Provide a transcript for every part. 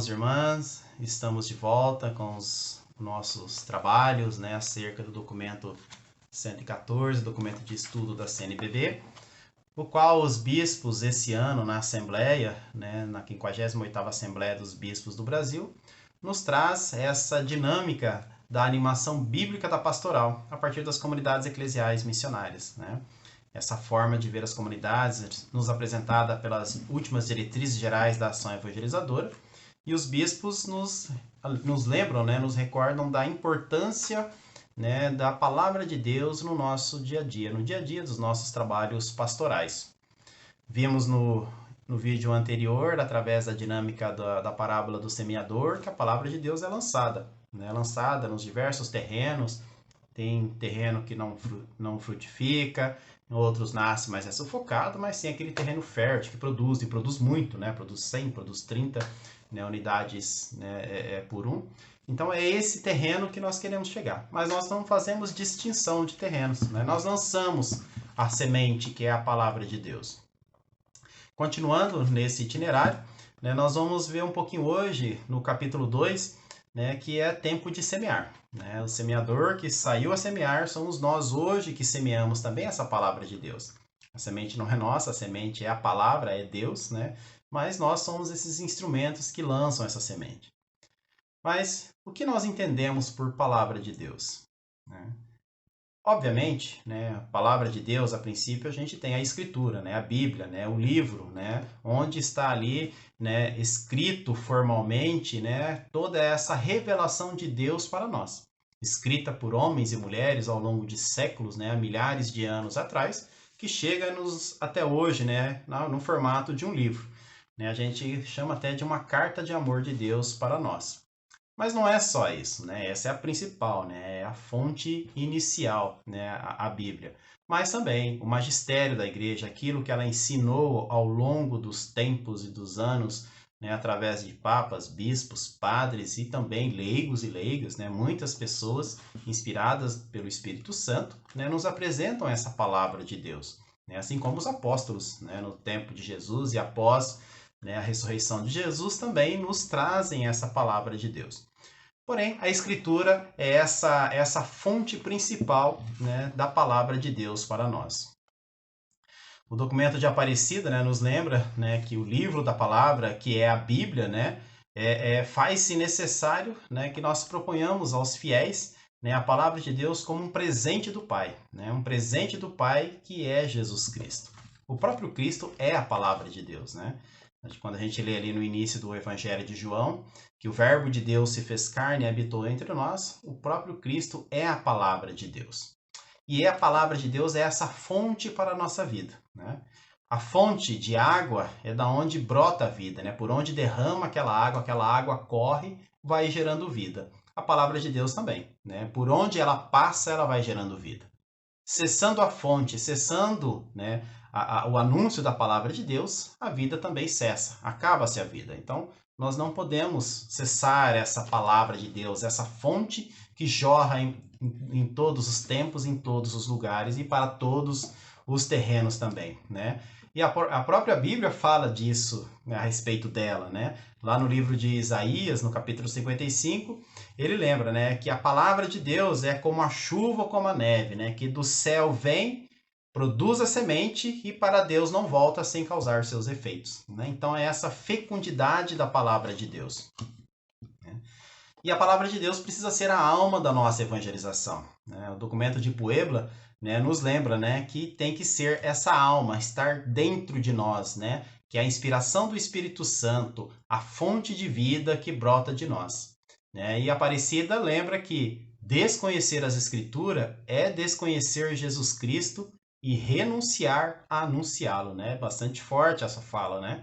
irmãos e irmãs, estamos de volta com os nossos trabalhos, acerca do documento 114, documento de estudo da CNBB, o qual os bispos esse ano na Assembleia, na 58ª Assembleia dos Bispos do Brasil, nos traz essa dinâmica da animação bíblica da pastoral a partir das comunidades eclesiais missionárias, Essa forma de ver as comunidades nos apresentada pelas últimas diretrizes gerais da ação evangelizadora, e os bispos nos lembram, nos recordam da importância da palavra de Deus no nosso dia a dia dos nossos trabalhos pastorais. Vimos no vídeo anterior, através da dinâmica da parábola do semeador, que a palavra de Deus é lançada nos diversos terrenos. Tem terreno que não frutifica, outros nascem, mas é sufocado, mas tem aquele terreno fértil que produz, e produz muito, Produz 100, produz 30 unidades por um. Então é esse terreno que nós queremos chegar. Mas nós não fazemos distinção de terrenos, Nós lançamos a semente, que é a palavra de Deus. Continuando nesse itinerário, nós vamos ver um pouquinho hoje, no capítulo 2, que é tempo de semear. O semeador que saiu a semear somos nós hoje que semeamos também essa palavra de Deus. A semente não é nossa, a semente é a palavra, é Deus, mas nós somos esses instrumentos que lançam essa semente. Mas o que nós entendemos por palavra de Deus? Obviamente, a palavra de Deus, a princípio, a gente tem a escritura, a Bíblia, o livro, onde está ali, escrito formalmente, toda essa revelação de Deus para nós, escrita por homens e mulheres ao longo de séculos, há milhares de anos atrás, que chega-nos até hoje, no formato de um livro. A gente chama até de uma carta de amor de Deus para nós. Mas não é só isso, Essa é a principal, É a fonte inicial, a Bíblia. Mas também o magistério da igreja, aquilo que ela ensinou ao longo dos tempos e dos anos, através de papas, bispos, padres e também leigos e leigas, muitas pessoas inspiradas pelo Espírito Santo, nos apresentam essa palavra de Deus. Assim como os apóstolos, no tempo de Jesus e após a ressurreição de Jesus, também nos trazem essa palavra de Deus. Porém, a Escritura é essa fonte principal da palavra de Deus para nós. O documento de Aparecida nos lembra que o livro da palavra, que é a Bíblia, faz-se necessário que nós proponhamos aos fiéis a palavra de Deus como um presente do Pai. Um presente do Pai que é Jesus Cristo. O próprio Cristo é a palavra de Deus. Quando a gente lê ali no início do Evangelho de João, que o Verbo de Deus se fez carne e habitou entre nós, o próprio Cristo é a palavra de Deus. E a palavra de Deus é essa fonte para a nossa vida. A fonte de água é da onde brota a vida, por onde derrama aquela água corre, vai gerando vida. A palavra de Deus também, por onde ela passa, ela vai gerando vida. Cessando a fonte, cessando o anúncio da palavra de Deus, a vida também cessa, acaba-se a vida. Então, nós não podemos cessar essa palavra de Deus, essa fonte que jorra em todos os tempos, em todos os lugares e para todos os terrenos também, E a própria Bíblia fala disso, a respeito dela, Lá no livro de Isaías, no capítulo 55, ele lembra, que a palavra de Deus é como a chuva ou como a neve, Que do céu vem, produz a semente e para Deus não volta sem causar seus efeitos. Então é essa fecundidade da palavra de Deus. E a palavra de Deus precisa ser a alma da nossa evangelização. O documento de Puebla nos lembra que tem que ser essa alma, estar dentro de nós, que é a inspiração do Espírito Santo, a fonte de vida que brota de nós. E Aparecida lembra que desconhecer as Escrituras é desconhecer Jesus Cristo e renunciar a anunciá-lo, Bastante forte essa fala,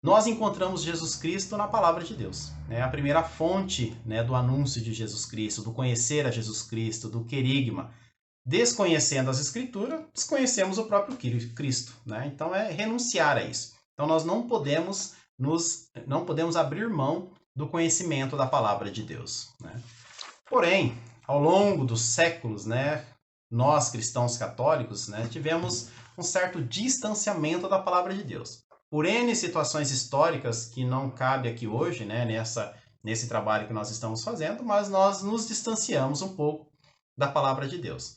Nós encontramos Jesus Cristo na palavra de Deus. A primeira fonte do anúncio de Jesus Cristo, do conhecer a Jesus Cristo, do querigma. Desconhecendo as Escrituras, desconhecemos o próprio Cristo. Então é renunciar a isso. Então nós não podemos abrir mão do conhecimento da palavra de Deus. Porém, ao longo dos séculos, nós cristãos católicos tivemos um certo distanciamento da palavra de Deus. por N situações históricas que não cabe aqui hoje, né, nesse trabalho que nós estamos fazendo, mas nós nos distanciamos um pouco da palavra de Deus.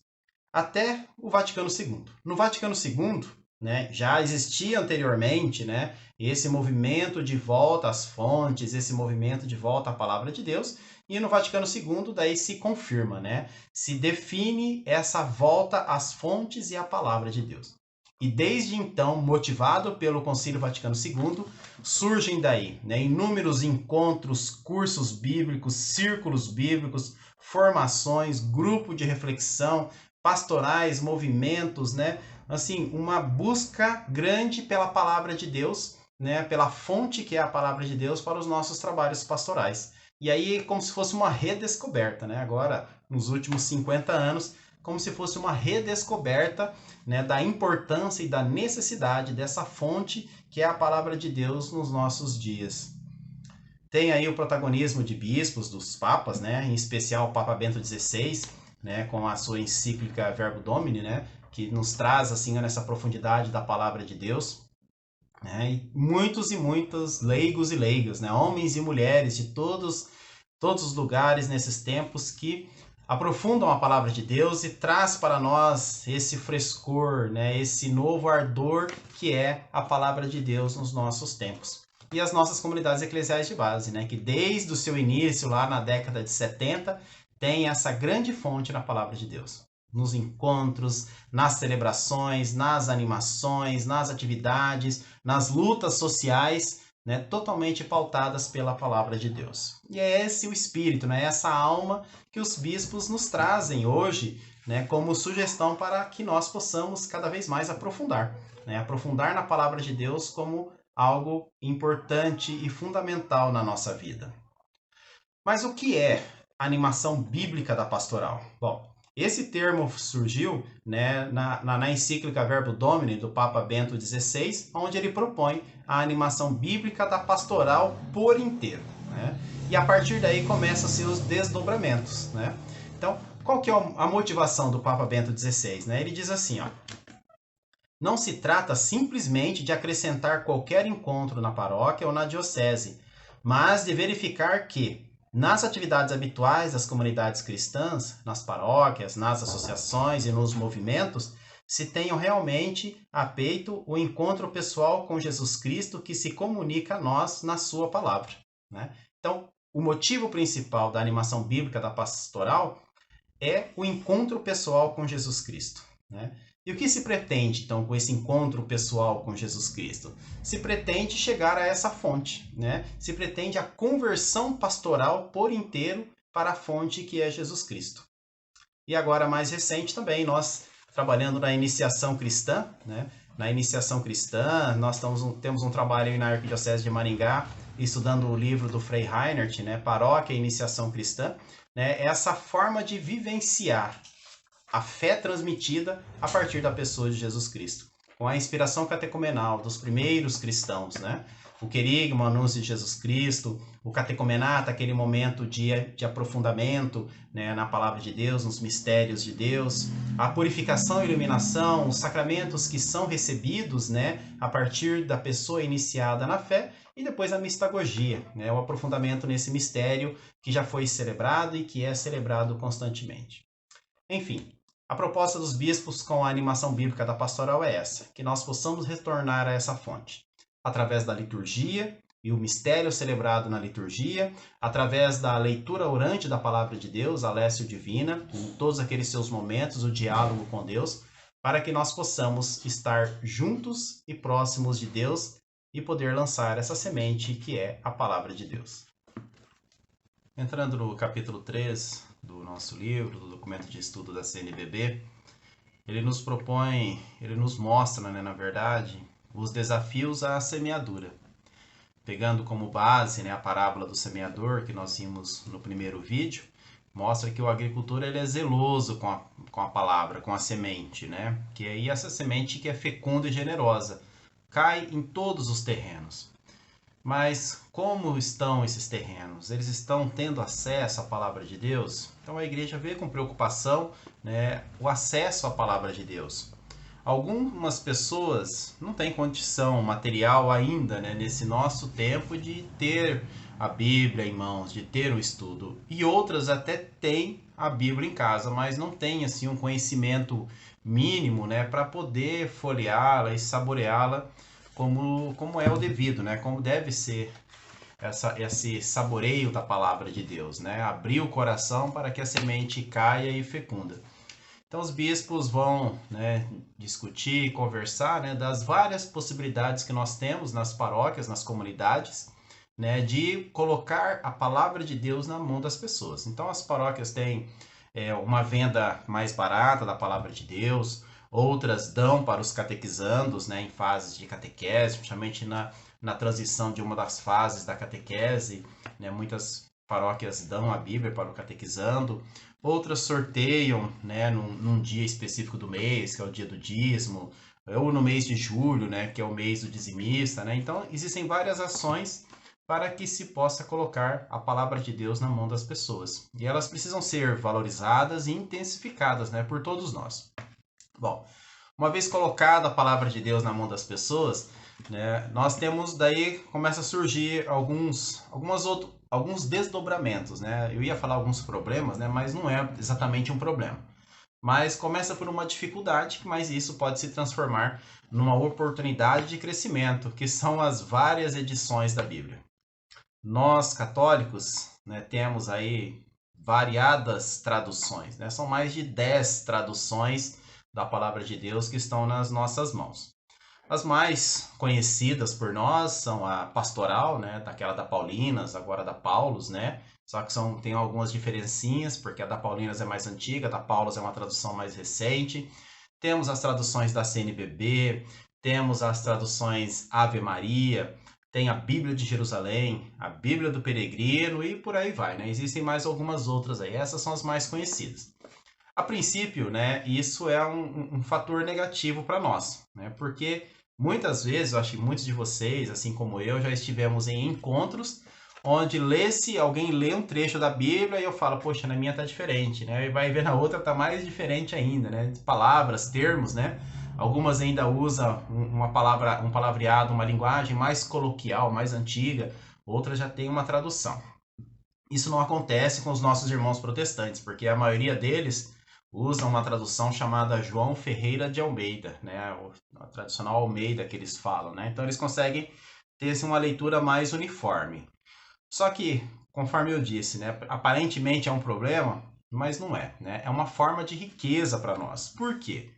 Até o Vaticano II. No Vaticano II, né, já existia anteriormente, né, esse movimento de volta às fontes, esse movimento de volta à palavra de Deus, e no Vaticano II daí se confirma, né, se define essa volta às fontes e à palavra de Deus. E desde então, motivado pelo Concílio Vaticano II, surgem daí, né, inúmeros encontros, cursos bíblicos, círculos bíblicos, formações, grupo de reflexão, pastorais, movimentos, né? Assim, uma busca grande pela palavra de Deus, né? Pela fonte que é a palavra de Deus para os nossos trabalhos pastorais. E aí, como se fosse uma redescoberta, né? Agora, nos últimos 50 anos, como se fosse uma redescoberta, né, da importância e da necessidade dessa fonte que é a palavra de Deus nos nossos dias. Tem aí o protagonismo de bispos, dos papas, né, em especial o Papa Bento XVI, né, com a sua encíclica Verbo Domini, né, que nos traz assim nessa profundidade da palavra de Deus. Né, e muitos leigos e leigas, né, homens e mulheres de todos os lugares nesses tempos que aprofundam a palavra de Deus e traz para nós esse frescor, né, esse novo ardor que é a palavra de Deus nos nossos tempos. E as nossas comunidades eclesiais de base, né, que desde o seu início, lá na década de 70, tem essa grande fonte na palavra de Deus. Nos encontros, nas celebrações, nas animações, nas atividades, nas lutas sociais, né, totalmente pautadas pela palavra de Deus. E é esse o espírito, né, essa alma que os bispos nos trazem hoje, né, como sugestão para que nós possamos cada vez mais aprofundar, né, aprofundar na palavra de Deus como algo importante e fundamental na nossa vida. Mas o que é a animação bíblica da pastoral? Bom, esse termo surgiu, né, na encíclica Verbo Domini do Papa Bento XVI, onde ele propõe a animação bíblica da pastoral por inteiro. Né? E a partir daí começam seus desdobramentos. Né? Então, qual que é a motivação do Papa Bento XVI? Né? Ele diz assim, ó, não se trata simplesmente de acrescentar qualquer encontro na paróquia ou na diocese, mas de verificar que, nas atividades habituais das comunidades cristãs, nas paróquias, nas associações e nos movimentos, se tenham realmente a peito o encontro pessoal com Jesus Cristo que se comunica a nós na sua palavra. Né? Então, o motivo principal da animação bíblica da pastoral é o encontro pessoal com Jesus Cristo. Né? E o que se pretende, então, com esse encontro pessoal com Jesus Cristo? Se pretende chegar a essa fonte, né? Se pretende a conversão pastoral por inteiro para a fonte que é Jesus Cristo. E agora, mais recente também, nós trabalhando na iniciação cristã, né? Na iniciação cristã, nós temos um trabalho aí na Arquidiocese de Maringá, estudando o livro do Frei Reinert, né? Paróquia e Iniciação Cristã, né? Essa forma de vivenciar a fé transmitida a partir da pessoa de Jesus Cristo, com a inspiração catecumenal dos primeiros cristãos, né? O querigma, o anúncio de Jesus Cristo, o catecumenato, aquele momento de aprofundamento, né, na palavra de Deus, nos mistérios de Deus, a purificação e iluminação, os sacramentos que são recebidos, né, a partir da pessoa iniciada na fé, e depois a mistagogia, né, o aprofundamento nesse mistério que já foi celebrado e que é celebrado constantemente. Enfim, a proposta dos bispos com a animação bíblica da pastoral é essa, que nós possamos retornar a essa fonte, através da liturgia e o mistério celebrado na liturgia, através da leitura orante da palavra de Deus, a Lécio Divina, em todos aqueles seus momentos, o diálogo com Deus, para que nós possamos estar juntos e próximos de Deus e poder lançar essa semente que é a palavra de Deus. Entrando no capítulo 3 do nosso livro, do documento de estudo da CNBB, ele nos propõe, ele nos mostra, né, na verdade, os desafios à semeadura. Pegando como base, né, a parábola do semeador, que nós vimos no primeiro vídeo, mostra que o agricultor ele é zeloso com a palavra, com a semente, né? Que aí essa semente que é fecunda e generosa, cai em todos os terrenos. Mas como estão esses terrenos? Eles estão tendo acesso à palavra de Deus? Então a igreja vê com preocupação, né, o acesso à palavra de Deus. algumas pessoas não têm condição material ainda, né, nesse nosso tempo de ter a Bíblia em mãos, de ter o estudo. E outras até têm a Bíblia em casa, mas não têm assim um conhecimento mínimo, né, para poder folheá-la e saboreá-la como é o devido, né, como deve ser esse saboreio da palavra de Deus, né? Abrir o coração para que a semente caia e fecunda. Então os bispos vão, né, discutir, conversar, né, das várias possibilidades que nós temos nas paróquias, nas comunidades, né, de colocar a palavra de Deus na mão das pessoas. Então as paróquias têm uma venda mais barata da palavra de Deus, outras dão para os catequizandos, né, em fases de catequese, principalmente na transição de uma das fases da catequese, né, muitas paróquias dão a Bíblia para o catequizando, outras sorteiam, né, num dia específico do mês, que é o dia do dízimo, ou no mês de julho, né, que é o mês do dizimista, né? Então existem várias ações para que se possa colocar a palavra de Deus na mão das pessoas. E elas precisam ser valorizadas e intensificadas, né, por todos nós. Bom, uma vez colocada a palavra de Deus na mão das pessoas, né, nós temos daí começa a surgir alguns desdobramentos, né? Eu ia falar alguns problemas, né, mas não é exatamente um problema. Mas começa por uma dificuldade, mas isso pode se transformar numa oportunidade de crescimento, que são as várias edições da Bíblia. Nós, católicos, né, temos aí variadas traduções, né? São mais de 10 traduções da palavra de Deus que estão nas nossas mãos. As mais conhecidas por nós são a pastoral, né, daquela da Paulinas, agora da Paulus, né? Só que tem algumas diferencinhas, porque a da Paulinas é mais antiga, a da Paulus é uma tradução mais recente. Temos as traduções da CNBB, temos as traduções Ave Maria, tem a Bíblia de Jerusalém, a Bíblia do Peregrino e por aí vai, né? Existem mais algumas outras aí, essas são as mais conhecidas. A princípio, né, isso é um fator negativo para nós, né? Porque muitas vezes, eu acho que muitos de vocês, assim como eu, já estivemos em encontros onde alguém lê um trecho da Bíblia e eu falo, poxa, na minha tá diferente, né? E vai ver na outra tá mais diferente ainda, né? Palavras, termos, né? Algumas ainda usam uma palavra, um palavreado, uma linguagem mais coloquial, mais antiga, outras já tem uma tradução. Isso não acontece com os nossos irmãos protestantes, porque a maioria deles usa uma tradução chamada João Ferreira de Almeida, né? A tradicional Almeida que eles falam, né? Então eles conseguem ter assim, uma leitura mais uniforme. Só que, conforme eu disse, né, aparentemente é um problema, mas não é, né? É uma forma de riqueza para nós. Por quê?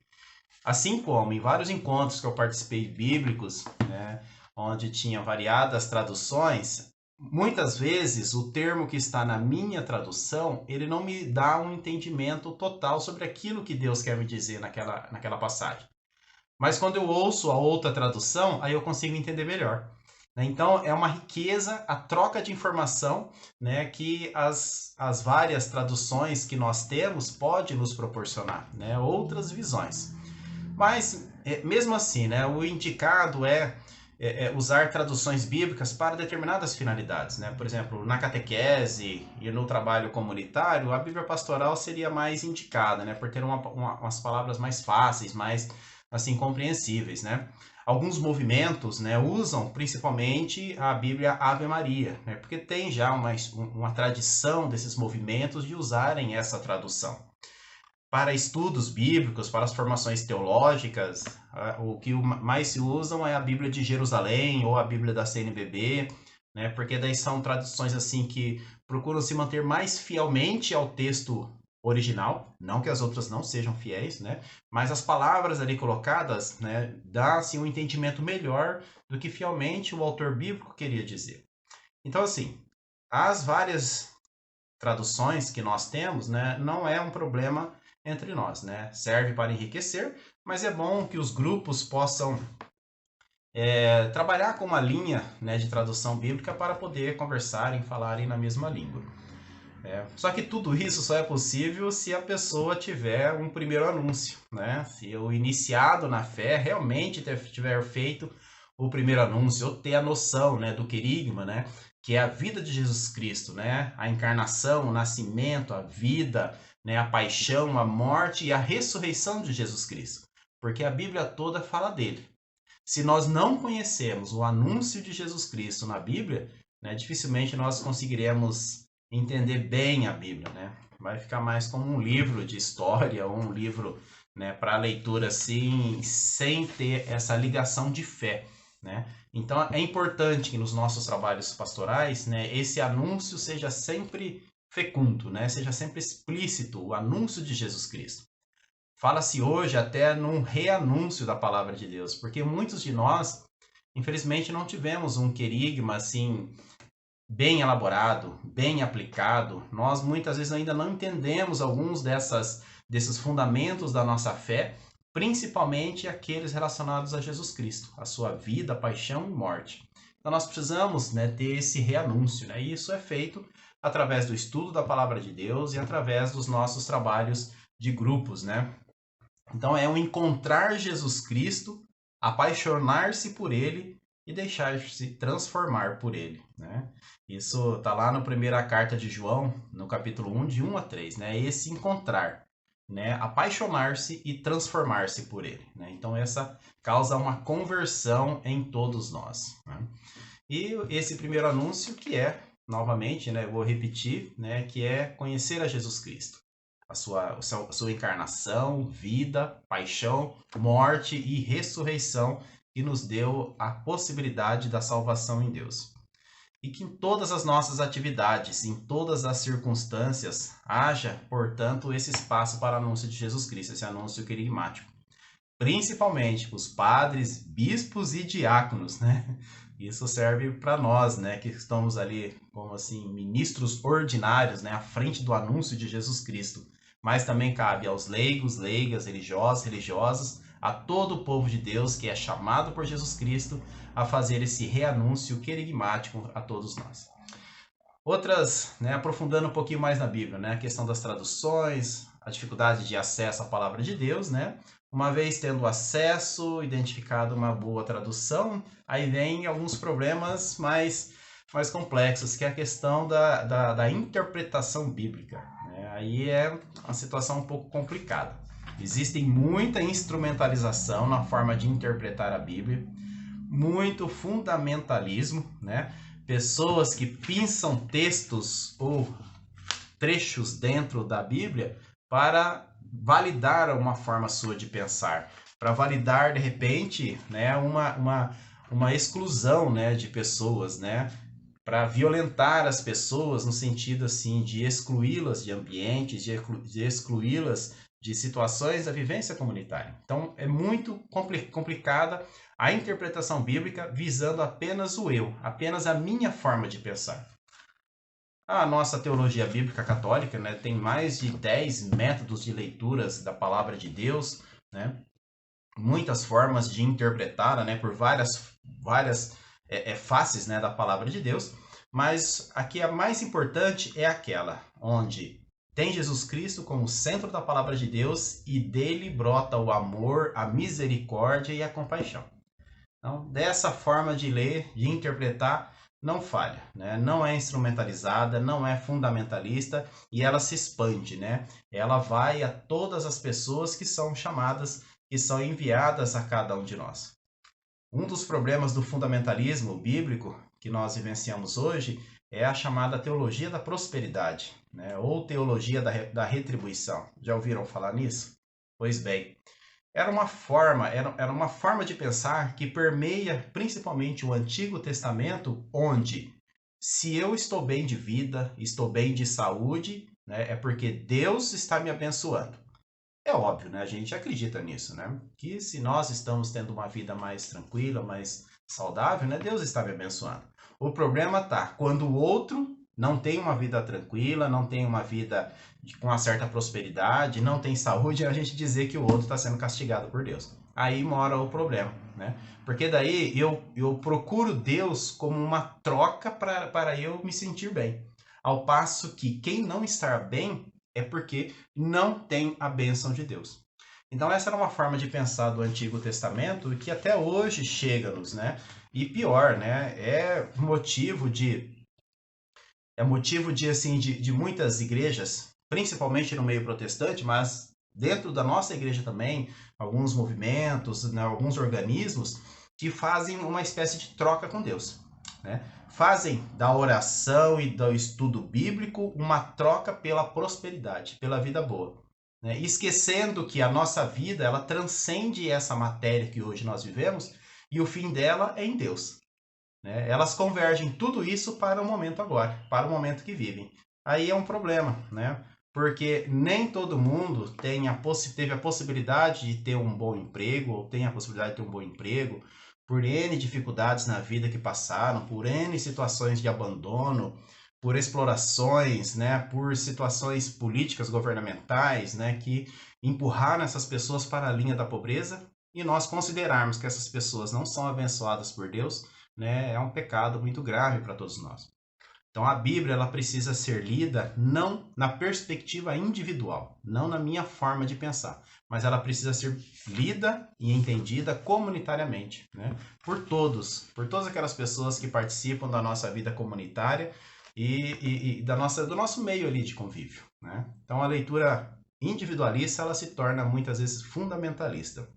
Assim como em vários encontros que eu participei bíblicos, né, onde tinha variadas traduções, muitas vezes o termo que está na minha tradução, ele não me dá um entendimento total sobre aquilo que Deus quer me dizer naquela passagem. Mas quando eu ouço a outra tradução, aí eu consigo entender melhor. Então, é uma riqueza a troca de informação, né, que as várias traduções que nós temos pode nos proporcionar, né, outras visões. Mas, mesmo assim, né, o indicado é usar traduções bíblicas para determinadas finalidades, né? Por exemplo, na catequese e no trabalho comunitário, a Bíblia pastoral seria mais indicada, né? Por ter umas palavras mais fáceis, mais assim compreensíveis, né? Alguns movimentos, né, usam principalmente a Bíblia Ave Maria, né? Porque tem já uma tradição desses movimentos de usarem essa tradução. Para estudos bíblicos, para as formações teológicas, o que mais se usam é a Bíblia de Jerusalém ou a Bíblia da CNBB, né? Porque daí são traduções assim que procuram se manter mais fielmente ao texto original, não que as outras não sejam fiéis, né? Mas as palavras ali colocadas, né, dá assim um entendimento melhor do que fielmente o autor bíblico queria dizer. Então assim, as várias traduções que nós temos, né, não é um problema entre nós, né? Serve para enriquecer, mas é bom que os grupos possam trabalhar com uma linha, né, de tradução bíblica para poder conversarem, falarem na mesma língua. Só que tudo isso só é possível se a pessoa tiver um primeiro anúncio, né? Se o iniciado na fé realmente tiver feito o primeiro anúncio, ou ter a noção, né, do querigma, né, que é a vida de Jesus Cristo, né? A encarnação, o nascimento, a vida, né, a paixão, a morte e a ressurreição de Jesus Cristo. porque a Bíblia toda fala dele. Se nós não conhecemos o anúncio de Jesus Cristo na Bíblia, né, dificilmente nós conseguiremos entender bem a Bíblia, né? Vai ficar mais como um livro de história ou um livro, né, para leitura assim, sem ter essa ligação de fé, né? Então é importante que nos nossos trabalhos pastorais, né, esse anúncio seja sempre fecundo, né? Seja sempre explícito o anúncio de Jesus Cristo. Fala-se hoje até num reanúncio da palavra de Deus, porque muitos de nós, infelizmente, não tivemos um querigma assim bem elaborado, bem aplicado. Nós muitas vezes ainda não entendemos alguns desses fundamentos da nossa fé, principalmente aqueles relacionados a Jesus Cristo, a sua vida, paixão e morte. Então nós precisamos, né, ter esse reanúncio, né? E isso é feito através do estudo da palavra de Deus e através dos nossos trabalhos de grupos, né? Então é o encontrar Jesus Cristo, apaixonar-se por ele e deixar-se transformar por ele, né? Isso está lá na primeira carta de João, no capítulo 1, de 1 a 3, né? Esse encontrar, né? Apaixonar-se e transformar-se por ele, né? Então essa causa uma conversão em todos nós, né? E esse primeiro anúncio que é, novamente, né? Eu vou repetir, né? Que é conhecer a Jesus Cristo. A sua encarnação, vida, paixão, morte e ressurreição que nos deu a possibilidade da salvação em Deus. E que em todas as nossas atividades, em todas as circunstâncias, haja, portanto, esse espaço para o anúncio de Jesus Cristo, esse anúncio querigmático. Principalmente os padres, bispos e diáconos, né? Isso serve para nós, né, que estamos ali como assim ministros ordinários, né, à frente do anúncio de Jesus Cristo. Mas também cabe aos leigos, leigas, religiosos, religiosas, a todo o povo de Deus que é chamado por Jesus Cristo a fazer esse reanúncio querigmático a todos nós. Outras, né, aprofundando um pouquinho mais na Bíblia, né, a questão das traduções, a dificuldade de acesso à palavra de Deus, né? Uma vez tendo acesso, identificado uma boa tradução, aí vem alguns problemas mais complexos, que é a questão da interpretação bíblica, né? Aí é uma situação um pouco complicada. Existe muita instrumentalização na forma de interpretar a Bíblia, muito fundamentalismo, né? Pessoas que pinçam textos ou trechos dentro da Bíblia para validar uma forma sua de pensar, para validar de repente, né, uma exclusão, né, de pessoas, né, para violentar as pessoas no sentido assim de excluí-las de ambientes, de excluí-las de situações da vivência comunitária. Então é muito complicada a interpretação bíblica visando apenas o eu, apenas a minha forma de pensar. A nossa teologia bíblica católica, né, tem mais de 10 métodos de leituras da palavra de Deus, né, muitas formas de interpretá-la, né, por várias faces, né, da palavra de Deus, mas aqui a mais importante é aquela onde tem Jesus Cristo como centro da palavra de Deus e dele brota o amor, a misericórdia e a compaixão. Então, dessa forma de ler, de interpretar, não falha, né? Não é instrumentalizada, não é fundamentalista e ela se expande, né? Ela vai a todas as pessoas que são chamadas, que são enviadas a cada um de nós. Um dos problemas do fundamentalismo bíblico que nós vivenciamos hoje é a chamada teologia da prosperidade, né? Ou teologia da retribuição. Já ouviram falar nisso? Pois bem, era uma forma de pensar que permeia principalmente o Antigo Testamento, onde se eu estou bem de vida, estou bem de saúde, né, é porque Deus está me abençoando. É óbvio, né? A gente acredita nisso, né? Que se nós estamos tendo uma vida mais tranquila, mais saudável, né? Deus está me abençoando. O problema tá quando o outro não tem uma vida tranquila, não tem uma vida com uma certa prosperidade, não tem saúde, a gente dizer que o outro está sendo castigado por Deus. Aí mora o problema, né? Porque daí eu procuro Deus como uma troca para eu me sentir bem. Ao passo que quem não está bem é porque não tem a bênção de Deus. Então essa era uma forma de pensar do Antigo Testamento que até hoje chega-nos, né? E pior, né? É motivo de assim de muitas igrejas, principalmente no meio protestante, mas dentro da nossa igreja também, alguns movimentos, né, alguns organismos que fazem uma espécie de troca com Deus, né? Fazem da oração e do estudo bíblico uma troca pela prosperidade, pela vida boa, né? Esquecendo que a nossa vida, ela transcende essa matéria que hoje nós vivemos e o fim dela é em Deus, né? Elas convergem tudo isso para o momento agora, para o momento que vivem. Aí é um problema, né? Porque nem todo mundo teve a possibilidade de ter um bom emprego, ou tem a possibilidade de ter um bom emprego, por N dificuldades na vida que passaram, por N situações de abandono, por explorações, né? Por situações políticas governamentais, né? Que empurraram essas pessoas para a linha da pobreza, e nós considerarmos que essas pessoas não são abençoadas por Deus, né, é um pecado muito grave para todos nós. Então a Bíblia, ela precisa ser lida não na perspectiva individual, não na minha forma de pensar, mas ela precisa ser lida e entendida comunitariamente, né, por todas aquelas pessoas que participam da nossa vida comunitária e do nosso meio ali de convívio, né? Então a leitura individualista, ela se torna muitas vezes fundamentalista.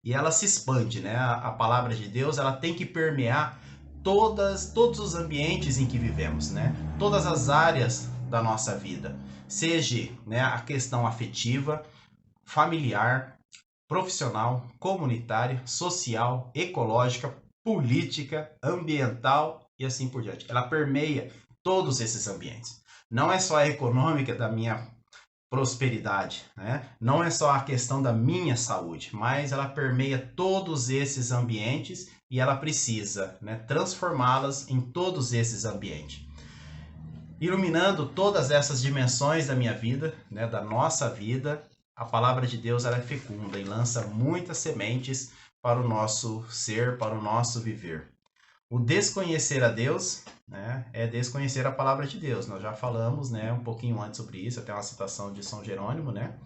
E ela se expande, né? A palavra de Deus, ela tem que permear todos os ambientes em que vivemos, né? Todas as áreas da nossa vida, seja, né, a questão afetiva, familiar, profissional, comunitária, social, ecológica, política, ambiental e assim por diante. Ela permeia todos esses ambientes. Não é só a econômica da minha prosperidade, né? Não é só a questão da minha saúde, mas ela permeia todos esses ambientes e ela precisa, né, transformá-las em todos esses ambientes, iluminando todas essas dimensões da minha vida, né, da nossa vida. A palavra de Deus, ela é fecunda e lança muitas sementes para o nosso ser, para o nosso viver. O desconhecer a Deus, né, é desconhecer a palavra de Deus. Nós já falamos, né, um pouquinho antes sobre isso, até uma citação de São Jerônimo, né,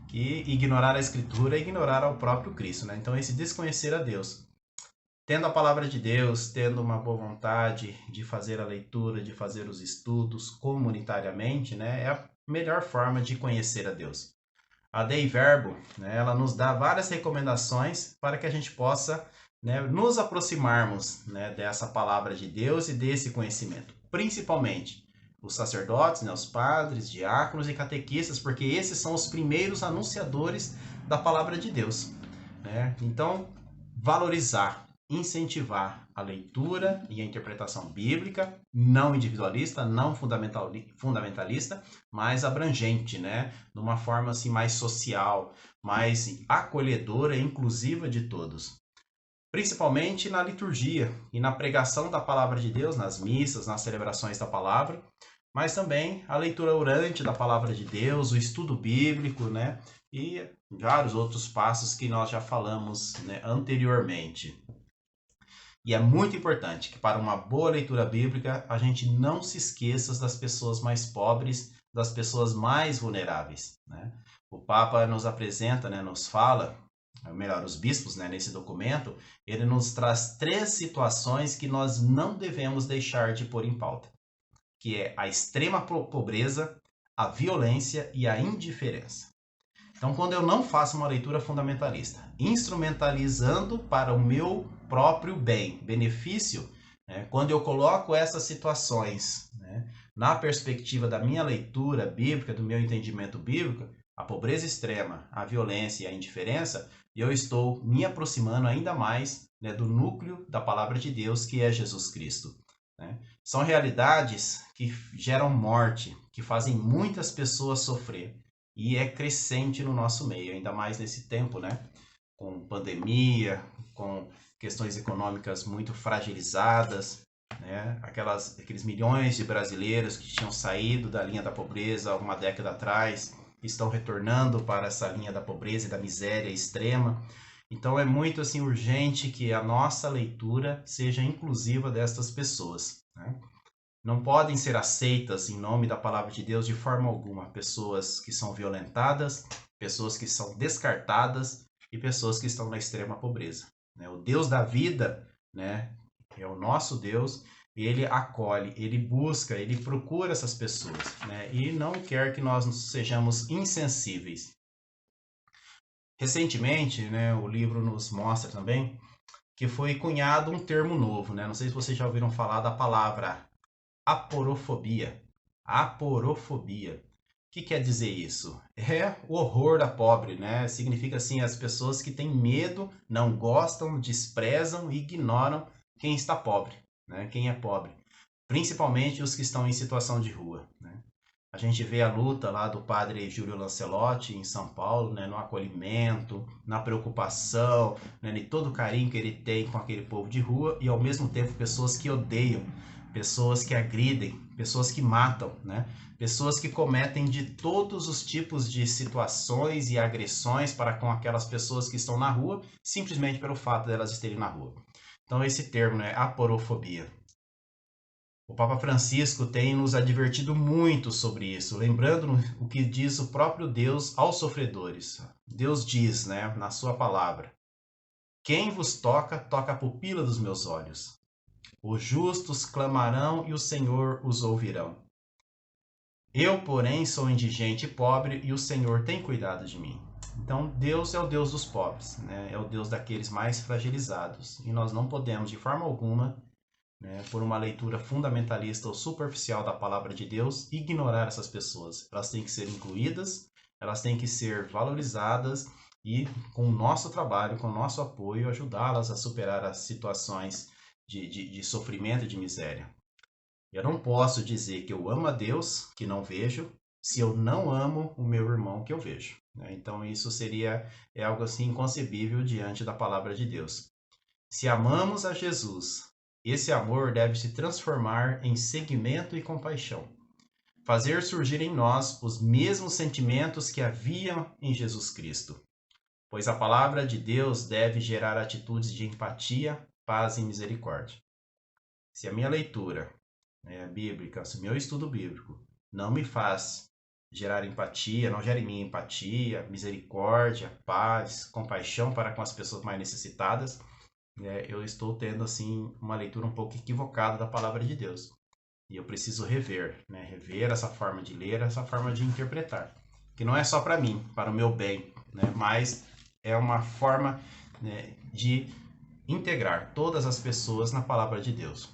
que ignorar a Escritura é ignorar ao próprio Cristo, né? Então esse desconhecer a Deus, tendo a palavra de Deus, tendo uma boa vontade de fazer a leitura, de fazer os estudos comunitariamente, né, é a melhor forma de conhecer a Deus. A Dei Verbo, né, ela nos dá várias recomendações para que a gente possa, né, nos aproximarmos, né, dessa palavra de Deus e desse conhecimento. Principalmente os sacerdotes, né, os padres, diáconos e catequistas, porque esses são os primeiros anunciadores da palavra de Deus, né? Então, valorizar, incentivar a leitura e a interpretação bíblica, não individualista, não fundamentalista, mas abrangente, né? De uma forma assim mais social, mais acolhedora e inclusiva de todos. Principalmente na liturgia e na pregação da palavra de Deus, nas missas, nas celebrações da palavra, mas também a leitura orante da palavra de Deus, o estudo bíblico, né? E vários outros passos que nós já falamos, né, anteriormente. E é muito importante que para uma boa leitura bíblica a gente não se esqueça das pessoas mais pobres, das pessoas mais vulneráveis, né? O Papa nos apresenta, né, nos fala, melhor, os bispos, né, nesse documento, ele nos traz 3 situações que nós não devemos deixar de pôr em pauta, que é a extrema pobreza, a violência e a indiferença. Então, quando eu não faço uma leitura fundamentalista, instrumentalizando para o meu próprio bem, benefício, né, quando eu coloco essas situações, né, na perspectiva da minha leitura bíblica, do meu entendimento bíblico, a pobreza extrema, a violência e a indiferença, eu estou me aproximando ainda mais, né, do núcleo da palavra de Deus, que é Jesus Cristo, né? São realidades que geram morte, que fazem muitas pessoas sofrer. E é crescente no nosso meio, ainda mais nesse tempo, né? Com pandemia, com questões econômicas muito fragilizadas, né? Aqueles milhões de brasileiros que tinham saído da linha da pobreza uma década atrás, estão retornando para essa linha da pobreza e da miséria extrema. Então é muito assim urgente que a nossa leitura seja inclusiva destas pessoas, né? Não podem ser aceitas em nome da palavra de Deus de forma alguma pessoas que são violentadas, pessoas que são descartadas e pessoas que estão na extrema pobreza, né? O Deus da vida, né, é o nosso Deus, e ele acolhe, ele busca, ele procura essas pessoas, né, e não quer que nós sejamos insensíveis. Recentemente, né, o livro nos mostra também que foi cunhado um termo novo, né? Não sei se vocês já ouviram falar da palavra aporofobia. Aporofobia. O que quer dizer isso? É o horror da pobre, né? Significa assim as pessoas que têm medo, não gostam, desprezam e ignoram quem está pobre, né? Quem é pobre, principalmente os que estão em situação de rua, né? A gente vê a luta lá do padre Júlio Lancelotti em São Paulo, né, no acolhimento, na preocupação, né, em todo o carinho que ele tem com aquele povo de rua e ao mesmo tempo pessoas que odeiam, pessoas que agridem, pessoas que matam, né, pessoas que cometem de todos os tipos de situações e agressões para com aquelas pessoas que estão na rua, simplesmente pelo fato de elas estarem na rua. Então esse termo, né, aporofobia. O Papa Francisco tem nos advertido muito sobre isso, lembrando o que diz o próprio Deus aos sofredores. Deus diz, né, na sua palavra: quem vos toca, toca a pupila dos meus olhos. Os justos clamarão e o Senhor os ouvirão. Eu, porém, sou indigente e pobre e o Senhor tem cuidado de mim. Então, Deus é o Deus dos pobres, né? É o Deus daqueles mais fragilizados. E nós não podemos, de forma alguma, né, por uma leitura fundamentalista ou superficial da palavra de Deus, ignorar essas pessoas. Elas têm que ser incluídas, elas têm que ser valorizadas e, com o nosso trabalho, com o nosso apoio, ajudá-las a superar as situações de sofrimento e de miséria. Eu não posso dizer que eu amo a Deus, que não vejo, se eu não amo o meu irmão que eu vejo, né? Então isso é algo assim inconcebível diante da palavra de Deus. Se amamos a Jesus, esse amor deve se transformar em seguimento e compaixão, fazer surgir em nós os mesmos sentimentos que haviam em Jesus Cristo, pois a palavra de Deus deve gerar atitudes de empatia, paz e misericórdia. Se a minha leitura, né, bíblica, se o meu estudo bíblico não me faz gerar empatia, não gera em mim empatia, misericórdia, paz, compaixão para com as pessoas mais necessitadas, eu estou tendo assim uma leitura um pouco equivocada da palavra de Deus. E eu preciso rever, né? Rever essa forma de ler, essa forma de interpretar. Que não é só para mim, para o meu bem, né? Mas é uma forma, né, de integrar todas as pessoas na palavra de Deus.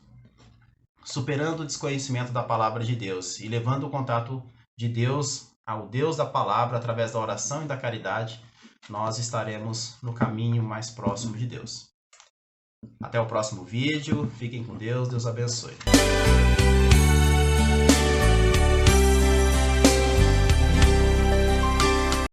Superando o desconhecimento da palavra de Deus e levando o contato de Deus ao Deus da palavra através da oração e da caridade, nós estaremos no caminho mais próximo de Deus. Até o próximo vídeo. Fiquem com Deus. Deus abençoe.